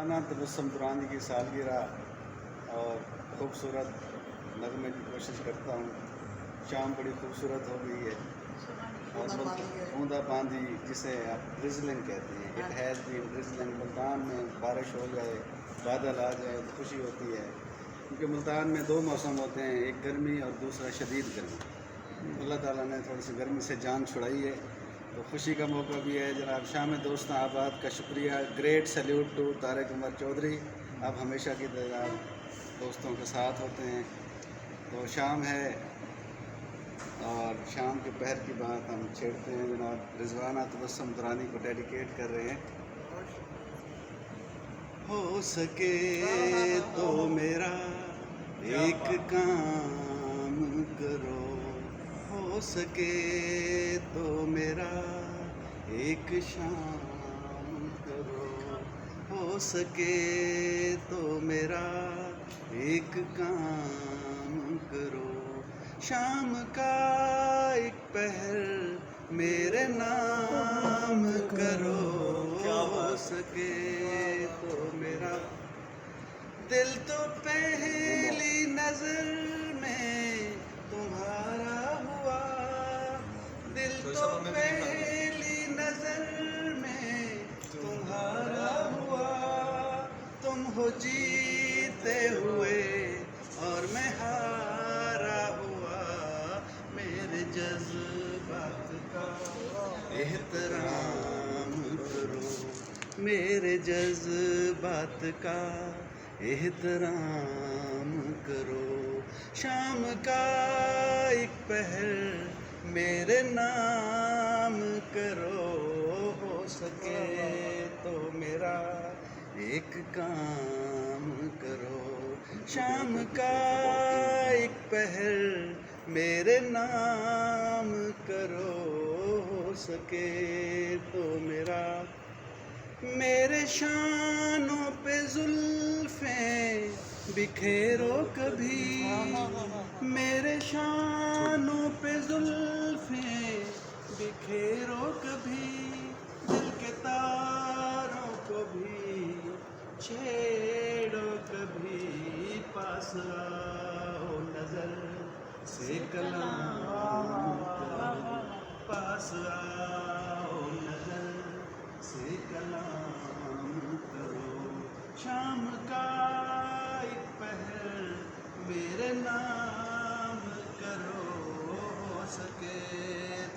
شبانہ تبسم دورانی کی سالگرہ اور خوبصورت نغمے کی کوشش کرتا ہوں. شام بڑی خوبصورت ہو گئی ہے اور اوندا باندھی جسے آپ ڈرزلنگ کہتے ہیں. It has been drizzling. Multan میں بارش ہو جائے، بادل آ جائے تو خوشی ہوتی ہے، کیونکہ ملتان میں دو موسم ہوتے ہیں، ایک گرمی اور دوسرا شدید گرمی. اللہ تعالیٰ نے تھوڑی سی گرمی سے جان چھڑائی ہے تو خوشی کا موقع بھی ہے. جناب شام دوستاں آباد کا شکریہ. گریٹ سیلیوٹ ٹو طارق عمر چودھری. آپ ہمیشہ کی طرح دوستوں کے ساتھ ہوتے ہیں. تو شام ہے اور شام کے پہر کی بات ہم چھیڑتے ہیں. جناب رضوانہ تبسم دورانی کو ڈیڈیکیٹ کر رہے ہیں. ہو سکے تو میرا ایک کام کرو، ہو سکے تو میرا ایک شام کرو، ہو سکے تو میرا ایک کام کرو. شام کا ایک پہر میرے نام کرو، ہو سکے تو میرا. دل تو پہلی نظر میں تمہارا ہوا، دل تو پہلی نظر میں تمہارا ہوا. تم ہو جیتے ہوئے اور میں ہارا ہوا. میرے جذبات کا احترام کرو، میرے جذبات کا احترام کرو. شام کا ایک پہر میرے نام کرو، ہو سکے تو میرا ایک کام کرو. شام کا ایک پہر میرے نام کرو، ہو سکے تو میرا. میرے شانوں پہ زلفیں بکھیرو کبھی، میرے شانوں پہ زلفیں بکھیرو کبھی. دل کے تاروں کو بھی چھیڑو کبھی. پاس آؤ نظر سے کلام کرو، پاس آؤ نظر سے کلام کرو. شام کا ایک پہر میرے نام کرو، ہو سکے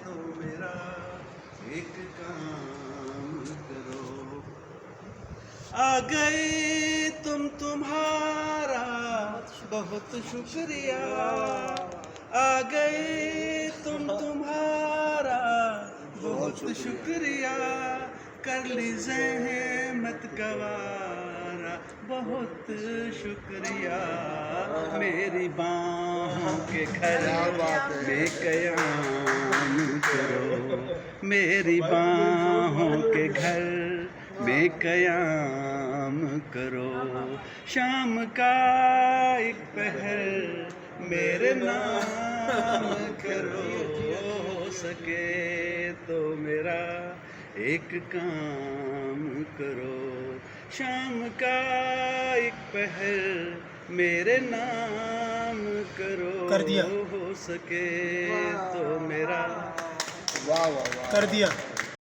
تو میرا ایک کام کرو. آ گئے تم تمہارا بہت شکریہ، آ گئے تم تمہارا بہت شکریہ. کر لی زحمت گوارا بہت شکریہ. میری باہوں کے گھر میں قیام کرو، میری باہوں کے گھر میں قیام کرو. شام کا ایک پہر میرے نام کرو، ہو سکے تو میرا ایک کام کرو. شام کا ایک پہر میرے نام کرو، کر دیا. ہو سکے تو میرا. کر دیا.